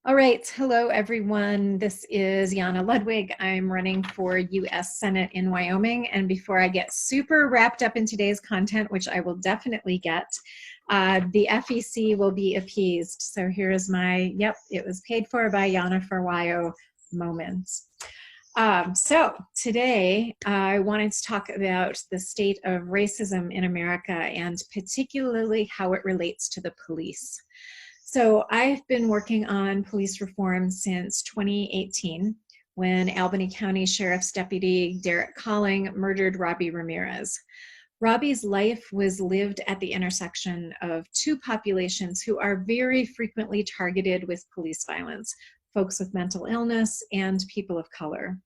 All right, hello everyone. This is Yana Ludwig. I'm running for US Senate in Wyoming. And before I get super wrapped up in today's content, which I will definitely get, the FEC will be appeased. So here's my, yep, it was paid for by Yana for Wyo moment. So today I wanted to talk about the state of racism in America and particularly how it relates to the police. So I've been working on police reform since 2018 when Albany County Sheriff's Deputy Derek Colling murdered Robbie Ramirez. Robbie's life was lived at the intersection of two populations who are very frequently targeted with police violence, folks with mental illness and people of color.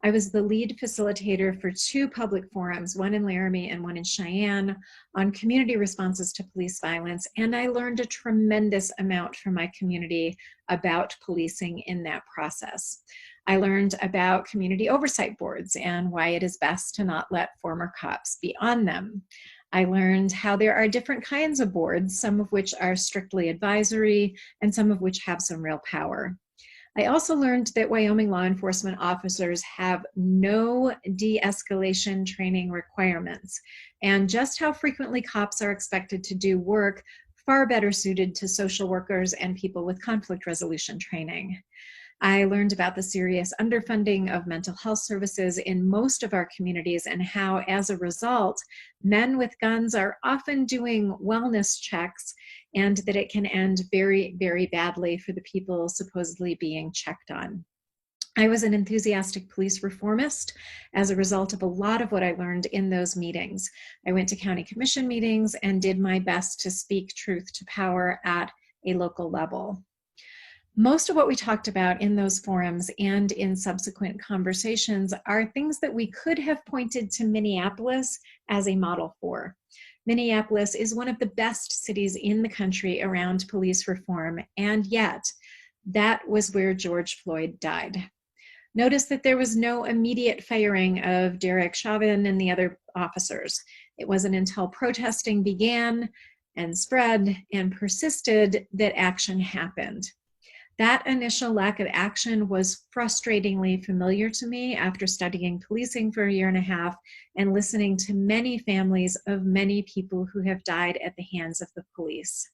I was the lead facilitator for two public forums, one in Laramie and one in Cheyenne, on community responses to police violence, and I learned a tremendous amount from my community about policing in that process. I learned about community oversight boards and why it is best to not let former cops be on them. I learned how there are different kinds of boards, some of which are strictly advisory and some of which have some real power. I also learned that Wyoming law enforcement officers have no de-escalation training requirements, and just how frequently cops are expected to do work far better suited to social workers and people with conflict resolution training. I learned about the serious underfunding of mental health services in most of our communities and how, as a result, men with guns are often doing wellness checks and that it can end very, very badly for the people supposedly being checked on. I was an enthusiastic police reformist as a result of a lot of what I learned in those meetings. I went to county commission meetings and did my best to speak truth to power at a local level. Most of what we talked about in those forums and in subsequent conversations are things that we could have pointed to Minneapolis as a model for. Minneapolis is one of the best cities in the country around police reform, and yet that was where George Floyd died. Notice that there was no immediate firing of Derek Chauvin and the other officers. It wasn't until protesting began and spread and persisted that action happened. That initial lack of action was frustratingly familiar to me after studying policing for a year and a half and listening to many families of many people who have died at the hands of the police.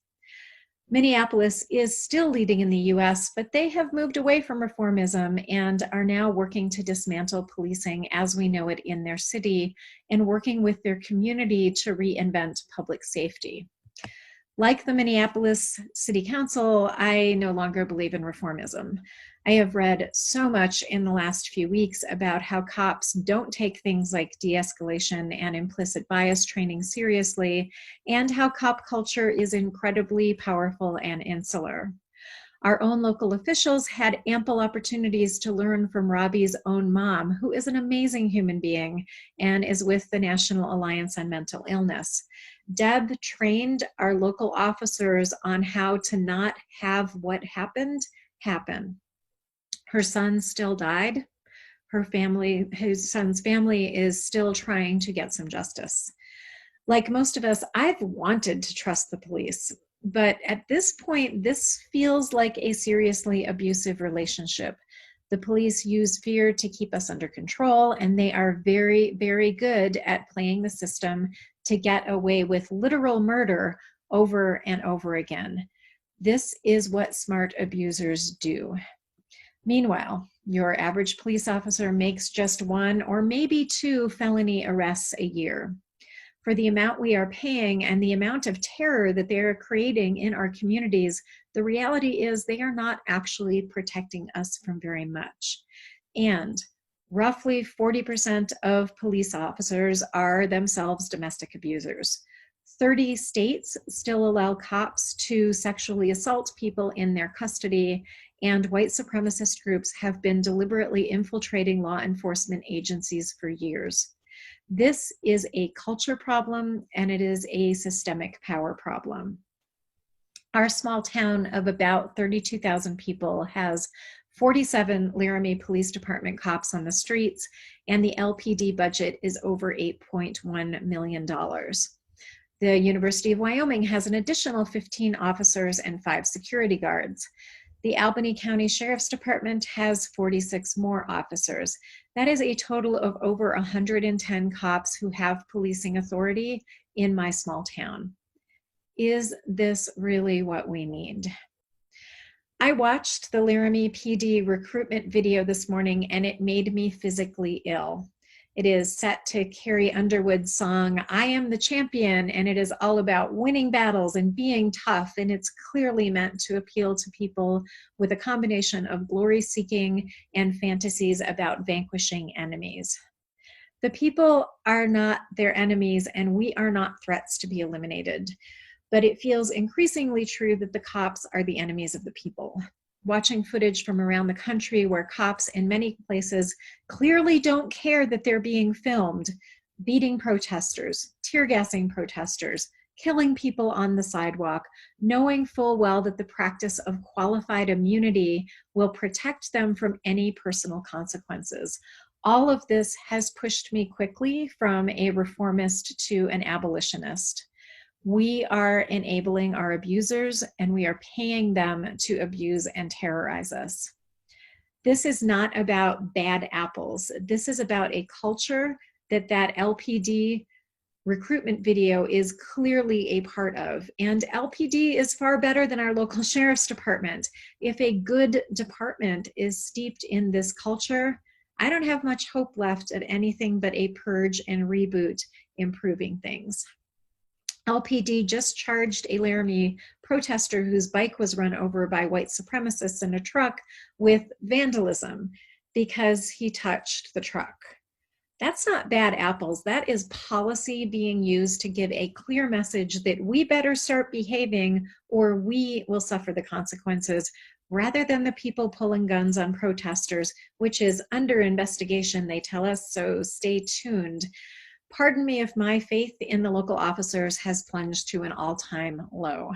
Minneapolis is still leading in the US, but they have moved away from reformism and are now working to dismantle policing as we know it in their city and working with their community to reinvent public safety. Like the Minneapolis City Council, I no longer believe in reformism. I have read so much in the last few weeks about how cops don't take things like de-escalation and implicit bias training seriously, and how cop culture is incredibly powerful and insular. Our own local officials had ample opportunities to learn from Robbie's own mom, who is an amazing human being and is with the National Alliance on Mental Illness. Deb trained our local officers on how to not have what happened happen. Her son still died. His son's family is still trying to get some justice. Like most of us, I've wanted to trust the police, but at this point, this feels like a seriously abusive relationship. The police use fear to keep us under control, and they are very, very good at playing the system to get away with literal murder over and over again. This is what smart abusers do. Meanwhile, your average police officer makes just one or maybe two felony arrests a year. For the amount we are paying and the amount of terror that they are creating in our communities, the reality is they are not actually protecting us from very much. And roughly 40% of police officers are themselves domestic abusers. 30 states still allow cops to sexually assault people in their custody, and white supremacist groups have been deliberately infiltrating law enforcement agencies for years. This is a culture problem, and it is a systemic power problem. Our small town of about 32,000 people has 47 Laramie Police Department cops on the streets, and the LPD budget is over $8.1 million. The University of Wyoming has an additional 15 officers and 5 security guards. The Albany County Sheriff's Department has 46 more officers. That is a total of over 110 cops who have policing authority in my small town. Is this really what we need? I watched the Laramie PD recruitment video this morning and it made me physically ill. It is set to Carrie Underwood's song, I Am the Champion, and it is all about winning battles and being tough, and it's clearly meant to appeal to people with a combination of glory-seeking and fantasies about vanquishing enemies. The people are not their enemies, and we are not threats to be eliminated. But it feels increasingly true that the cops are the enemies of the people. Watching footage from around the country where cops in many places clearly don't care that they're being filmed, beating protesters, tear gassing protesters, killing people on the sidewalk, knowing full well that the practice of qualified immunity will protect them from any personal consequences. All of this has pushed me quickly from a reformist to an abolitionist. We are enabling our abusers and we are paying them to abuse and terrorize us. This is not about bad apples. This is about a culture that LPD recruitment video is clearly a part of. And LPD is far better than our local sheriff's department. If a good department is steeped in this culture, I don't have much hope left of anything but a purge and reboot improving things. LPD just charged a Laramie protester whose bike was run over by white supremacists in a truck with vandalism because he touched the truck. That's not bad apples. That is policy being used to give a clear message that we better start behaving or we will suffer the consequences, rather than the people pulling guns on protesters, which is under investigation, they tell us, so stay tuned. Pardon me if my faith in the local officers has plunged to an all-time low.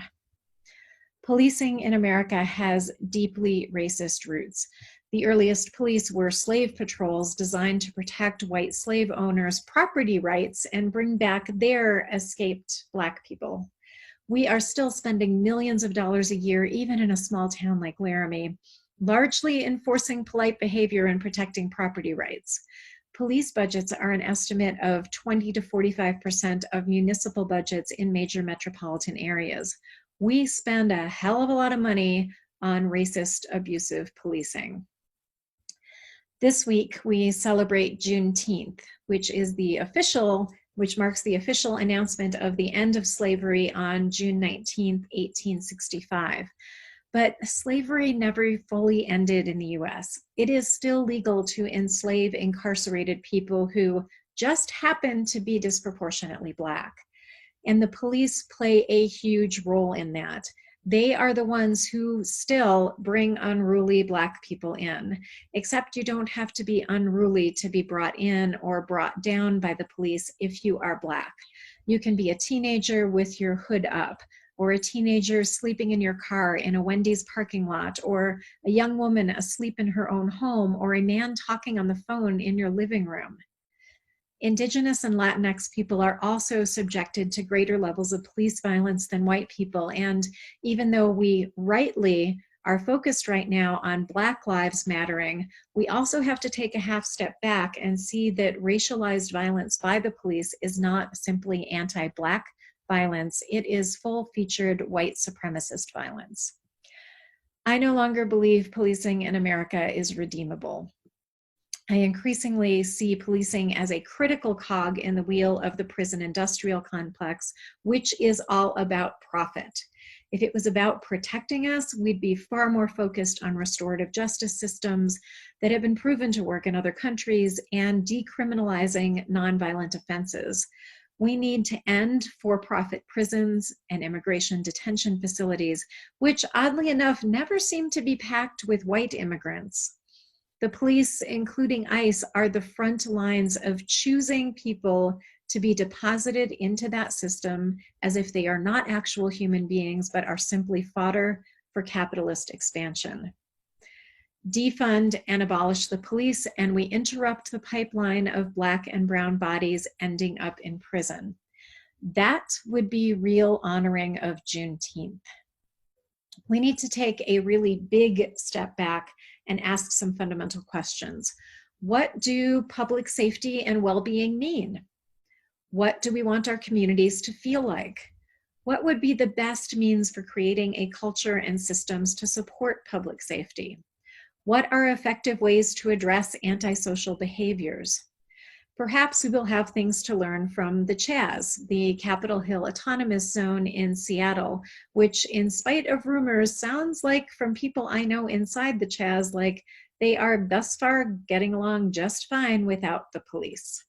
Policing in America has deeply racist roots. The earliest police were slave patrols designed to protect white slave owners' property rights and bring back their escaped Black people. We are still spending millions of dollars a year, even in a small town like Laramie, largely enforcing polite behavior and protecting property rights. Police budgets are an estimate of 20 to 45% of municipal budgets in major metropolitan areas. We spend a hell of a lot of money on racist, abusive policing. This week, we celebrate Juneteenth, which marks the official announcement of the end of slavery on June 19, 1865. But slavery never fully ended in the US. It is still legal to enslave incarcerated people who just happen to be disproportionately Black. And the police play a huge role in that. They are the ones who still bring unruly Black people in, except you don't have to be unruly to be brought in or brought down by the police if you are Black. You can be a teenager with your hood up, or a teenager sleeping in your car in a Wendy's parking lot, or a young woman asleep in her own home, or a man talking on the phone in your living room. Indigenous and Latinx people are also subjected to greater levels of police violence than white people, and even though we rightly are focused right now on Black Lives Mattering, we also have to take a half step back and see that racialized violence by the police is not simply anti-Black violence, it is full-featured white supremacist violence. I no longer believe policing in America is redeemable. I increasingly see policing as a critical cog in the wheel of the prison industrial complex, which is all about profit. If it was about protecting us, we'd be far more focused on restorative justice systems that have been proven to work in other countries and decriminalizing nonviolent offenses. We need to end for-profit prisons and immigration detention facilities, which oddly enough never seem to be packed with white immigrants. The police, including ICE, are the front lines of choosing people to be deposited into that system as if they are not actual human beings, but are simply fodder for capitalist expansion. Defund and abolish the police, and we interrupt the pipeline of Black and brown bodies ending up in prison. That would be real honoring of Juneteenth. We need to take a really big step back and ask some fundamental questions. What do public safety and well-being mean? What do we want our communities to feel like? What would be the best means for creating a culture and systems to support public safety? What are effective ways to address antisocial behaviors? Perhaps we will have things to learn from the CHAZ, the Capitol Hill Autonomous Zone in Seattle, which, in spite of rumors, sounds like from people I know inside the CHAZ, like they are thus far getting along just fine without the police.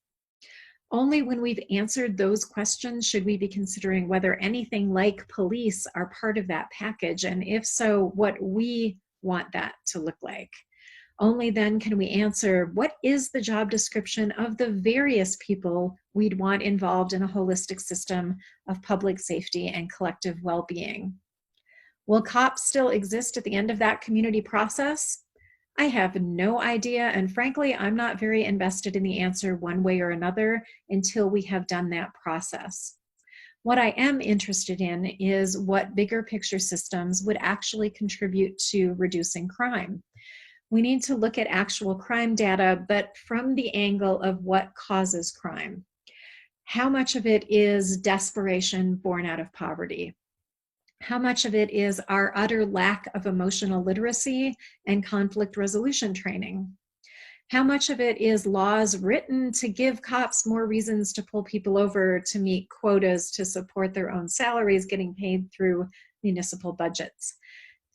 Only when we've answered those questions should we be considering whether anything like police are part of that package, and if so, what we want that to look like. Only then can we answer what is the job description of the various people we'd want involved in a holistic system of public safety and collective well-being. Will cops still exist at the end of that community process? I have no idea, and frankly, I'm not very invested in the answer one way or another until we have done that process. What I am interested in is what bigger picture systems would actually contribute to reducing crime. We need to look at actual crime data, but from the angle of what causes crime. How much of it is desperation born out of poverty? How much of it is our utter lack of emotional literacy and conflict resolution training? How much of it is laws written to give cops more reasons to pull people over to meet quotas to support their own salaries getting paid through municipal budgets?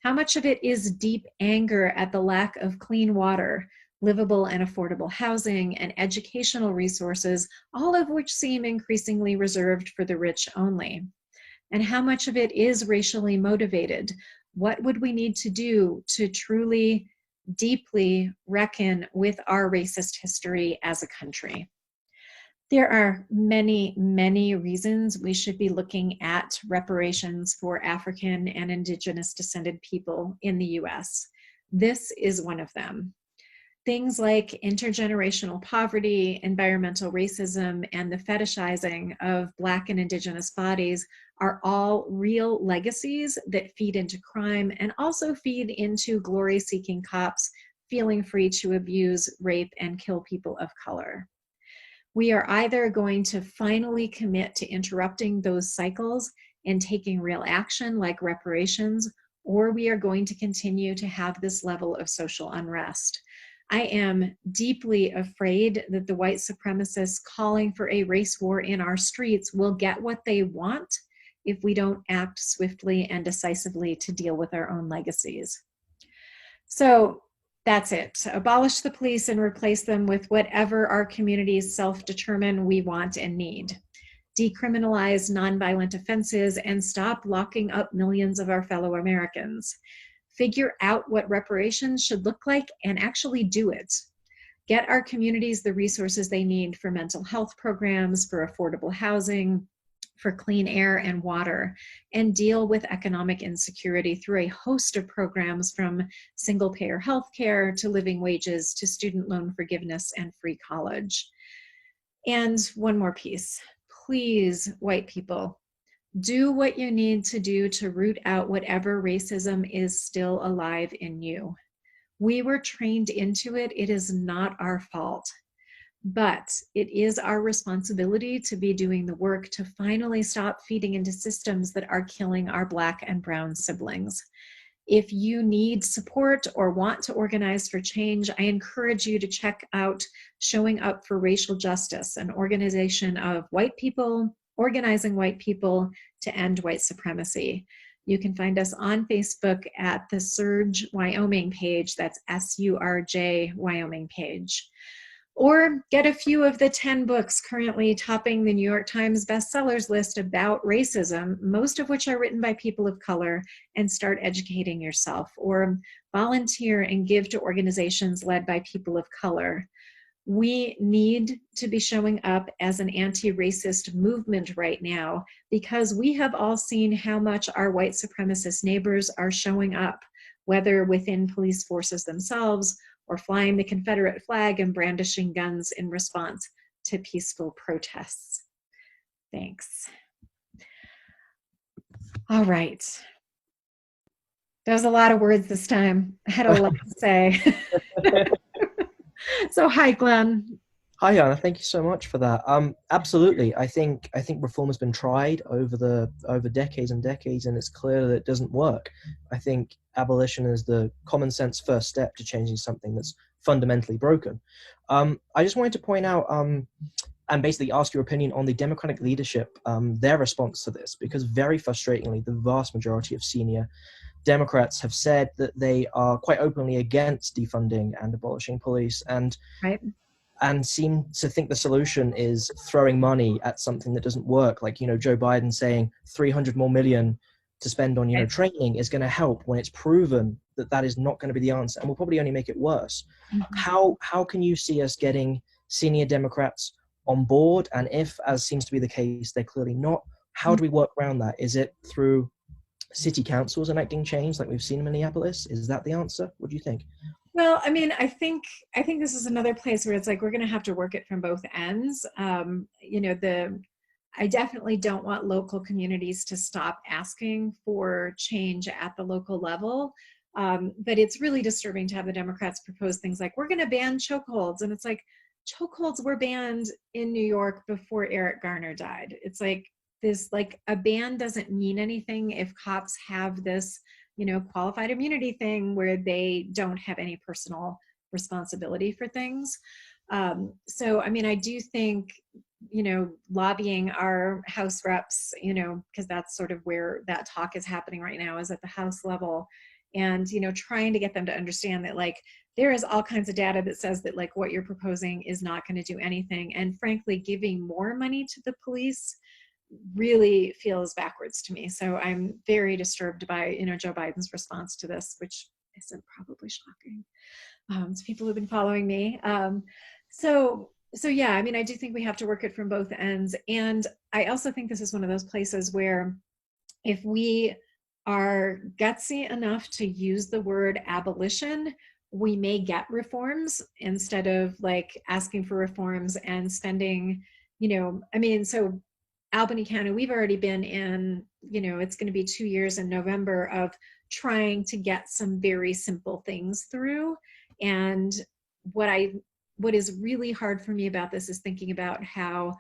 How much of it is deep anger at the lack of clean water, livable and affordable housing, and educational resources, all of which seem increasingly reserved for the rich only? And how much of it is racially motivated? What would we need to do to truly, deeply reckon with our racist history as a country? There are many, many reasons we should be looking at reparations for African and Indigenous descended people in the US. This is one of them. Things like intergenerational poverty, environmental racism, and the fetishizing of Black and Indigenous bodies are all real legacies that feed into crime and also feed into glory-seeking cops feeling free to abuse, rape, and kill people of color. We are either going to finally commit to interrupting those cycles and taking real action like reparations, or we are going to continue to have this level of social unrest. I am deeply afraid that the white supremacists calling for a race war in our streets will get what they want if we don't act swiftly and decisively to deal with our own legacies. So that's it. Abolish the police and replace them with whatever our communities self-determine we want and need. Decriminalize nonviolent offenses and stop locking up millions of our fellow Americans. Figure out what reparations should look like and actually do it. Get our communities the resources they need for mental health programs, for affordable housing, for clean air and water, and deal with economic insecurity through a host of programs from single-payer healthcare to living wages to student loan forgiveness and free college. And one more piece. Please, white people, do what you need to do to root out whatever racism is still alive in you. We were trained into it. It is not our fault. But it is our responsibility to be doing the work to finally stop feeding into systems that are killing our Black and brown siblings. If you need support or want to organize for change, I encourage you to check out Showing Up for Racial Justice, an organization of white people organizing white people to end white supremacy. You can find us on Facebook at the Surge Wyoming page, that's SURJ Wyoming page. Or get a few of the 10 books currently topping the New York Times bestsellers list about racism, most of which are written by people of color, and start educating yourself. Or volunteer and give to organizations led by people of color. We need to be showing up as an anti-racist movement right now because we have all seen how much our white supremacist neighbors are showing up, whether within police forces themselves or flying the Confederate flag and brandishing guns in response to peaceful protests. Thanks. All right. That was a lot of words this time. I had a lot to say. So hi, Glenn. Hi, Anna. Thank you so much for that. Absolutely. I think reform has been tried over decades and decades, and it's clear that it doesn't work. I think abolition is the common sense first step to changing something that's fundamentally broken. I just wanted to point out and basically ask your opinion on the Democratic leadership, their response to this, because very frustratingly, the vast majority of senior Democrats have said that they are quite openly against defunding and abolishing police, Right. and seem to think the solution is throwing money at something that doesn't work. Like, Joe Biden saying 300 more million to spend on, Right. training is going to help when it's proven that that is not going to be the answer and will probably only make it worse. Mhm. How can you see us getting senior Democrats on board? And if, as seems to be the case, they're clearly not, how do we work around that? Is it through city councils enacting change like we've seen in Minneapolis? Is that the answer? What do you think? Well, I mean, I think this is another place where it's like we're going to have to work it from both ends. The I definitely don't want local communities to stop asking for change at the local level. But it's really disturbing to have the Democrats propose things like we're going to ban chokeholds, and it's like chokeholds were banned in New York before Eric Garner died. It's like this, like a ban doesn't mean anything if cops have this qualified immunity thing where they don't have any personal responsibility for things. So, I mean, I do think, lobbying our House reps, because that's sort of where that talk is happening right now, is at the House level. And, trying to get them to understand that, like, there is all kinds of data that says that, like, what you're proposing is not going to do anything. And frankly, giving more money to the police really feels backwards to me. So I'm very disturbed by, Joe Biden's response to this, which isn't probably shocking to people who've been following me. So yeah, I mean, I do think we have to work it from both ends. And I also think this is one of those places where if we are gutsy enough to use the word abolition, we may get reforms instead of like asking for reforms and spending, I mean, so Albany County, we've already been in, it's going to be 2 years in November of trying to get some very simple things through. And what I what is really hard for me about this is thinking about how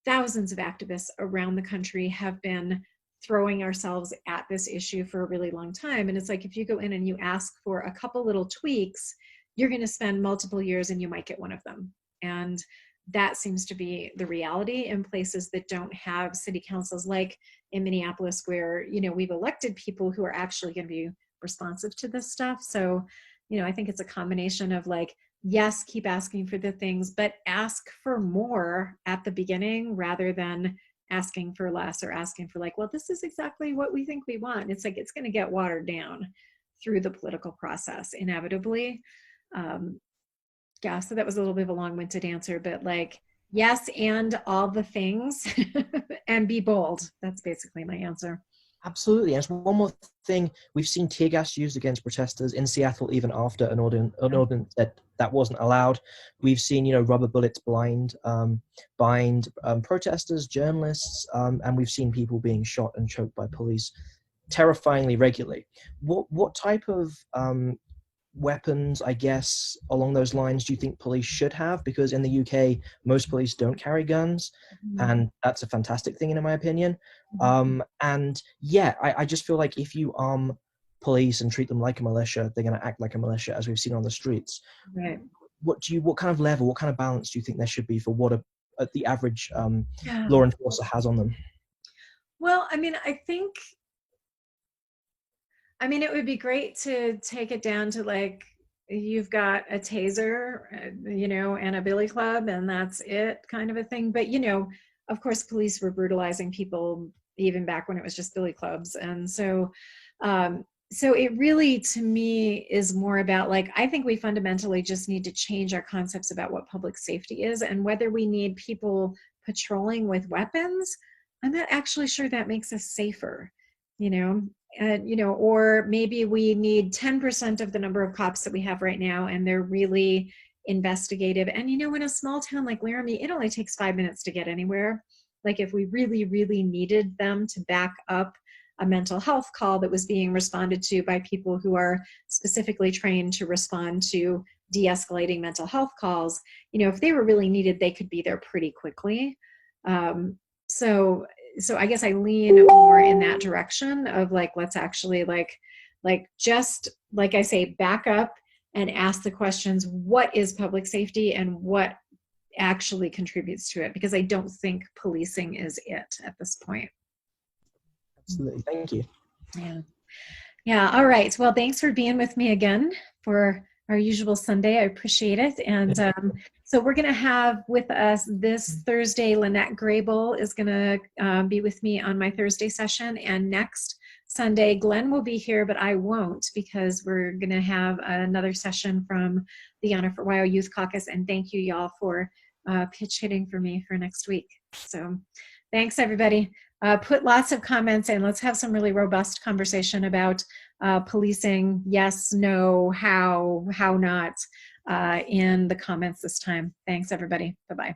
thousands of activists around the country have been throwing ourselves at this issue for a really long time. And it's like if you go in and you ask for a couple little tweaks, you're going to spend multiple years and you might get one of them. And that seems to be the reality in places that don't have city councils, like in Minneapolis, where we've elected people who are actually going to be responsive to this stuff. So I think it's a combination of like, yes, keep asking for the things, but ask for more at the beginning rather than asking for less or asking for like, well, this is exactly what we think we want. It's like it's going to get watered down through the political process inevitably. um, yeah, so that was a little bit of a long-winded answer, but like, yes, and all the things and be bold. That's basically my answer. Absolutely. And one more thing, we've seen tear gas used against protesters in Seattle even after an ordinance that wasn't allowed. We've seen, rubber bullets bind protesters, journalists, and we've seen people being shot and choked by police terrifyingly regularly. What type of weapons, I guess, along those lines, do you think police should have? Because in the UK, most police don't carry guns, Mhm. and that's a fantastic thing, in my opinion. Mhm. And yeah, I just feel like if you arm police and treat them like a militia, they're going to act like a militia, as we've seen on the streets. Right. What kind of level, what kind of balance do you think there should be for what the average Yeah. law enforcer has on them? Well, I mean, I mean, it would be great to take it down to like you've got a taser, and a billy club, and that's it, kind of a thing. But of course, police were brutalizing people even back when it was just billy clubs, and so it really, to me, is more about like I think we fundamentally just need to change our concepts about what public safety is and whether we need people patrolling with weapons. I'm not actually sure that makes us safer. You know, or maybe we need 10% of the number of cops that we have right now, and they're really investigative. And in a small town like Laramie, it only takes 5 minutes to get anywhere. Like if we really, really needed them to back up a mental health call that was being responded to by people who are specifically trained to respond to de-escalating mental health calls, if they were really needed, they could be there pretty quickly. So I guess I lean more in that direction of like, let's actually just like I say, back up and ask the questions, what is public safety and what actually contributes to it? Because I don't think policing is it at this point. Absolutely. Thank you. Yeah. All right. Well, thanks for being with me again for our usual Sunday. I appreciate it. And so we're going to have with us this Thursday, Lynette Grable is going to be with me on my Thursday session. And next Sunday, Glenn will be here, but I won't, because we're going to have another session from the Honor for WYO Youth Caucus. And thank you, y'all, for pitch hitting for me for next week. So thanks, everybody. Put lots of comments in. Let's have some really robust conversation about policing, yes, no, how not, in the comments this time. Thanks, everybody. Bye-bye.